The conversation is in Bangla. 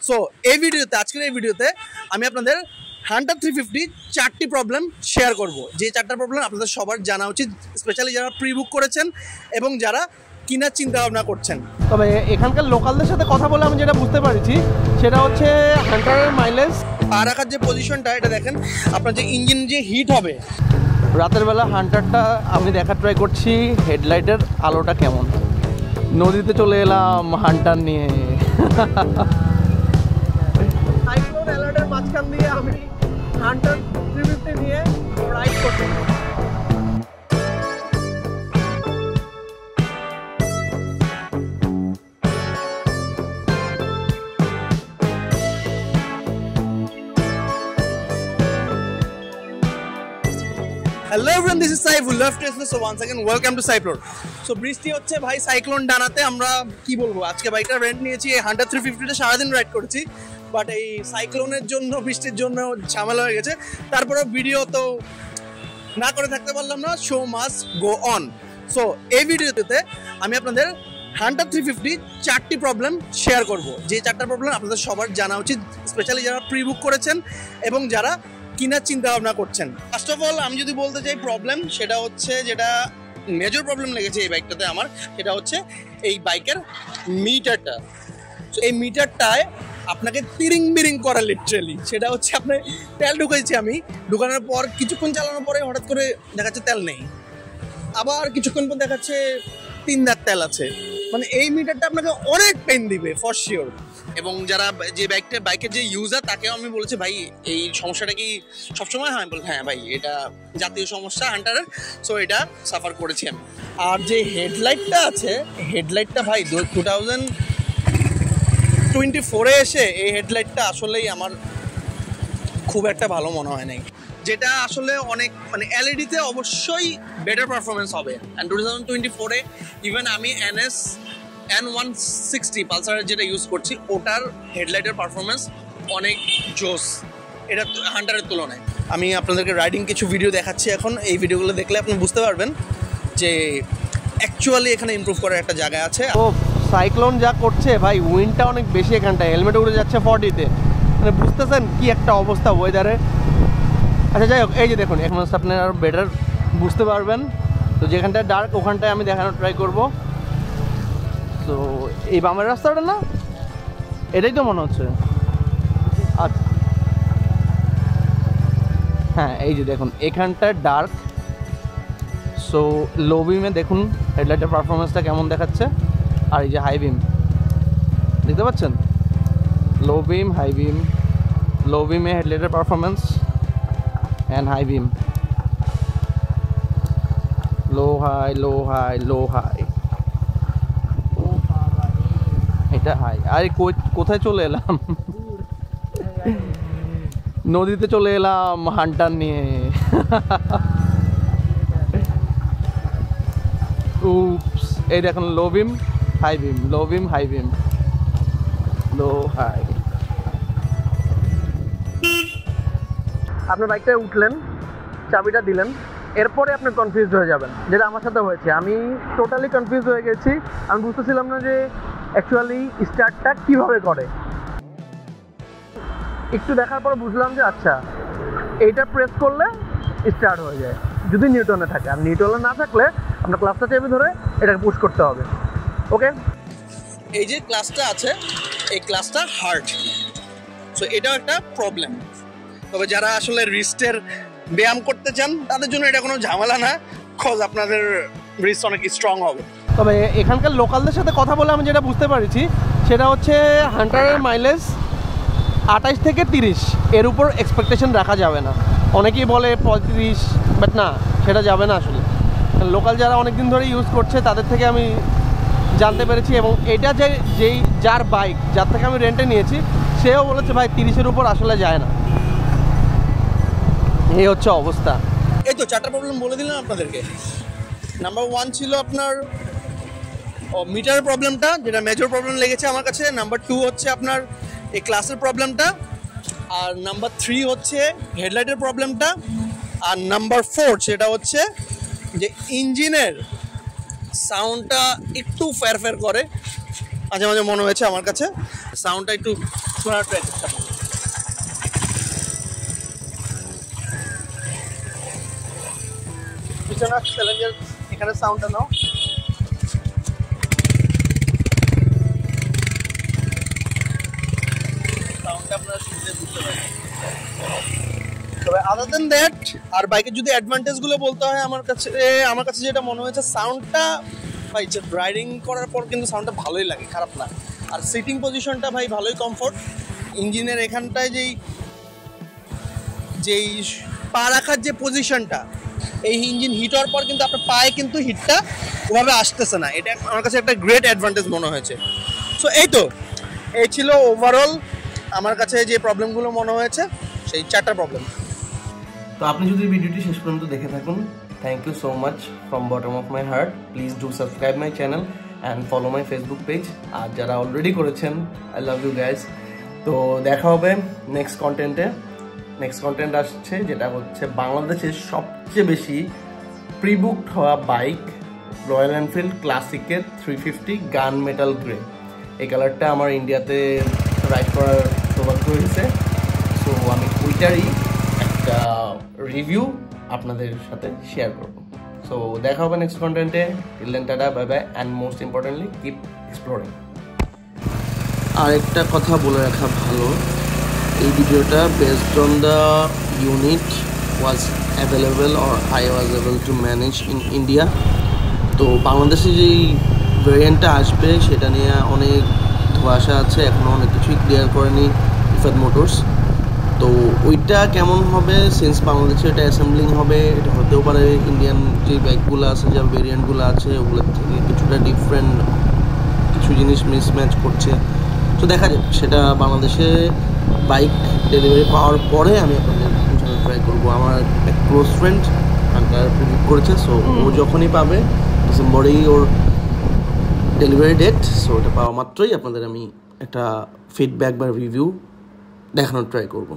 সো এই ভিডিওতে আজকের এই ভিডিওতে আমি আপনাদের হান্টার 350 চারটি প্রবলেম শেয়ার করব, যে চারটা প্রবলেম আপনাদের সবার জানা উচিত, স্পেশালি যারা প্রি বুক করেছেন এবং যারা কেনার চিন্তা ভাবনা করছেন। তবে এখানকার লোকালদের সাথে কথা বলে আমি যেটা বুঝতে পারছি সেটা হচ্ছে হান্টারের মাইলেজ, পা রাখার যে পজিশনটা এটা দেখেন, আপনার যে ইঞ্জিন যে হিট হবে। রাতের বেলা হান্টারটা আমি দেখার ট্রাই করছি হেডলাইটের আলোটা কেমন। নদীতে চলে এলাম হান্টার নিয়ে। সাইক্লোন অ্যালার্টের মাঝখান দিয়ে আমি হান্টার 350 নিয়ে রাইড করছি। Hello everyone, this is Saiful, love to explore. So once again welcome to Saiplore. So বৃষ্টি হচ্ছে ভাই, সাইক্লোন ডানাতে আমরা কি বলবো, আজকে বাইকটা রেন্ট নিয়েছি। এই হান্টার 350টা সারাদিন রাইড করেছি, বাট এই সাইক্লোনের জন্য, বৃষ্টির জন্য ঝামেলা হয়ে গেছে। তারপরে ভিডিও তো না করে থাকতে পারলাম না, show must go on. So এই ভিডিওতে আমি আপনাদের হান্টার 350 চারটি প্রবলেম শেয়ার করব, যে চারটা প্রবলেম আপনাদের সবার জানা উচিত, স্পেশালি যারা প্রি বুক করেছেন এবং যারা কেনার চিন্তা ভাবনা করছেন। ফার্স্ট অফ অল আমি যদি বলতে চাই প্রবলেম, সেটা হচ্ছে যেটা মেজর প্রবলেম লেগেছে এই বাইকটাতে আমার, সেটা হচ্ছে এই বাইকের মিটারটা। তো এই মিটারটায় আপনাকে তিরিং বিরিং করা লিটারেলি, সেটা হচ্ছে আপনি তেল ঢুকেছি, আমি ঢুকানোর পর কিছুক্ষণ চালানোর পরে হঠাৎ করে দেখাচ্ছে তেল নেই, আবার কিছুক্ষণ পর দেখাচ্ছে 3 দাগ তেল আছে। মানে এই মিটারটা আপনাকে অনেক পেন দিবে ফর শিওর। এবং যারা যে বাইকের যে ইউজার, তাকেও আমি বলেছি ভাই এই সমস্যাটা কি সবসময় হয়? বলে হ্যাঁ ভাই, এটা জাতীয় সমস্যা হান্টারের, সো এটা সাফার করেছি আমি। আর যে হেডলাইটটা আছে, হেডলাইটটা ভাই 2024-এ এসে এই হেডলাইটটা আসলেই আমার খুব একটা ভালো মনে হয় নাই। যেটা আসলে অনেক মানে এলইডিতে অবশ্যই বেটার পারফরমেন্স হবে। অ্যান্ড 2024-এ ইভেন আমি N160 পালসারের যেটা ইউজ করছি, ওটার হেডলাইটের পারফরমেন্স অনেক জোস এটা হান্টারের তুলনায়। আমি আপনাদেরকে রাইডিং কিছু ভিডিও দেখাচ্ছি এখন। এই ভিডিওগুলো দেখলে আপনি বুঝতে পারবেন যে অ্যাকচুয়ালি এখানে ইমপ্রুভ করার একটা জায়গা আছে। ও সাইক্লোন যা করছে ভাই, উইন্ডটা অনেক বেশি এখানটায়, হেলমেট উড়ে যাচ্ছে 40-তে, মানে বুঝতেছেন কি একটা অবস্থা ওয়েদারে। আচ্ছা যাই হোক, এই যে দেখুন এখন আপনারা আরও বেটার বুঝতে পারবেন। তো যেখানটায় ডার্ক ওখানটায় আমি দেখানোর ট্রাই করব। তো এই বামের রাস্তাটা না, এটাই তো মনে হচ্ছে। আচ্ছা হ্যাঁ, এই যে দেখুন এখানটায় ডার্ক। সো লো বিমে দেখুন হেডলাইটের পারফরমেন্সটা কেমন দেখাচ্ছে। আর এই যে হাই বিম দেখতে পাচ্ছেন, low beam high beam, low বিমে হেডলাইটের performance and high beam, low high low high low high, এটা হাই। আরে কোথায় চলে এলাম? নদীতে চলে এলাম হান্টার নিয়ে। উপস, এই দেখুন লো বিম হাই বিম, লো beam high beam, low high. আপনার বাইকটায় উঠলেন, চাবিটা দিলেন, এরপরে আপনি কনফিউজড হয়ে যাবেন, যেটা আমার সাথে হয়েছে। আমি টোটালি কনফিউজ হয়ে গেছি। আমি বুঝতেছিলাম না যে অ্যাকচুয়ালি স্টার্টটা কীভাবে করে। একটু দেখার পর বুঝলাম যে আচ্ছা এইটা প্রেস করলে স্টার্ট হয়ে যায় যদি নিউটনে থাকে, আর নিউটনে না থাকলে আপনার ক্লাসটা চেপে ধরে এটাকে পুশ করতে হবে। ওকে, এই যে ক্লাসটা আছে, এই ক্লাসটা হার্ড, সো এটাও একটা প্রবলেম। তবে যারা আসলে রিস্টের ব্যায়াম করতে চান তাদের জন্য এটা কোনো ঝামেলা না, কজ আপনাদের রিস্ট অনেক স্ট্রং হবে। তবে এখানকার লোকালদের সাথে কথা বলে আমি যেটা বুঝতে পারছি সেটা হচ্ছে হান্টারের মাইলেজ 28 থেকে 30, এর উপর এক্সপেকটেশন রাখা যাবে না। অনেকেই বলে 35, বাট না, সেটা যাবে না আসলে। লোকাল যারা অনেক দিন ধরে ইউজ করছে তাদের থেকে আমি জানতে পেরেছি, এবং এটা যার বাইক, যার থেকে আমি রেন্টে নিয়েছি, সেও বলেছে ভাই 30-এর উপর আসলে যায় না। এই হচ্ছে অবস্থা। এই তো চারটা প্রবলেম বলে দিলাম আপনাদেরকে। নাম্বার 1 ছিল আপনার মিটারের প্রবলেমটা, যেটা মেজর প্রবলেম লেগেছে আমার কাছে। নাম্বার 2 হচ্ছে আপনার এই ক্লাসের প্রবলেমটা। আর নাম্বার 3 হচ্ছে হেডলাইটের প্রবলেমটা। আর নাম্বার 4 সেটা হচ্ছে যে ইঞ্জিনের সাউন্ডটা একটু ফ্যার করে, মাঝে মাঝে মনে হয়েছে আমার কাছে সাউন্ডটা একটু Explorer ট্রাই করতে হবে। পিছনে চ্যালেঞ্জার এখানে সাউন্ডটা নাও। সাউন্ডটা আপনারা শুনতে বুঝতে পারবেন। তবে আদার দেন দ্যাট আর বাইকের যদি অ্যাডভান্টেজগুলো বলতে হয় আমার কাছে যেটা মনে হয়েছে সাউন্ডটা ভাই রাইডিং করার পর কিন্তু সাউন্ডটা ভালোই লাগে, খারাপ না। আর সিটিং পজিশনটা ভাই ভালোই কমফোর্ট। ইঞ্জিনের এখানটায় যেই পা রাখার যে পজিশনটা, এই ইঞ্জিন হিট হওয়ার পর কিন্তু আপনার পায়ে কিন্তু হিটটা ওভাবে আসতেছে না, এটা আমার কাছে একটা গ্রেট অ্যাডভান্টেজ মনে হয়েছে। সো এই ছিল ওভারঅল আমার কাছে যে প্রবলেমগুলো মনে হয়েছে, সেই 4টা প্রবলেম। তো আপনি যদি ভিডিওটি শেষ পর্যন্ত দেখে থাকুন, thank you so much from bottom of my heart. Please do subscribe my channel and follow my Facebook page. আর যারা অলরেডি করেছেন, আই লাভ ইউ গাইজ। তো দেখা হবে নেক্সট কন্টেন্টে। নেক্সট কন্টেন্ট আসছে যেটা হচ্ছে বাংলাদেশের সবচেয়ে বেশি প্রিবুকড হওয়া বাইক, রয়্যাল এনফিল্ড ক্লাসিকের 350 গান মেটাল গ্রে। এই কালারটা আমার ইন্ডিয়াতে রাইড করার সৌভাগ্য হয়েছে। সো আমি ওইটারই একটা রিভিউ আপনাদের সাথে শেয়ার করব। সো দেখা হবে নেক্সট কন্টেন্টে। Till then tata, bye bye, and most importantly keep exploring. আরেকটা কথা বলে রাখা ভালো, এই ভিডিওটা based on the unit was available or I was able to manage in India. তো বাংলাদেশে যেই ভেরিয়েন্টটা আসবে সেটা নিয়ে অনেক ধোঁয়াশা আছে, এখনও অনেক কিছুই ক্লিয়ার করেনি ইফাদ মোটরস। তো ওইটা কেমন হবে, সিন্স বাংলাদেশে এটা অ্যাসেম্বলিং হবে, এটা হতেও পারে ইন্ডিয়ান যে বাইকগুলো আছে, যে ভেরিয়েন্টগুলো আছে ওগুলোর থেকে কিছুটা ডিফারেন্ট কিছু জিনিস মিসম্যাচ করছে। তো দেখা যাক, সেটা বাংলাদেশে বাইক ডেলিভারি পাওয়ার পরে আমি আপনাদের বোঝানোর ট্রাই করবো। আমার এক ক্লোজ ফ্রেন্ড হান্টার প্রিডিক্ট করেছে, সো ও যখনই পাবে, ডিসেম্বরেই ওর ডেলিভারি ডেট। সো ওটা পাওয়া মাত্রই আপনাদের আমি একটা ফিডব্যাক বা রিভিউ দেখানোর ট্রাই করবো।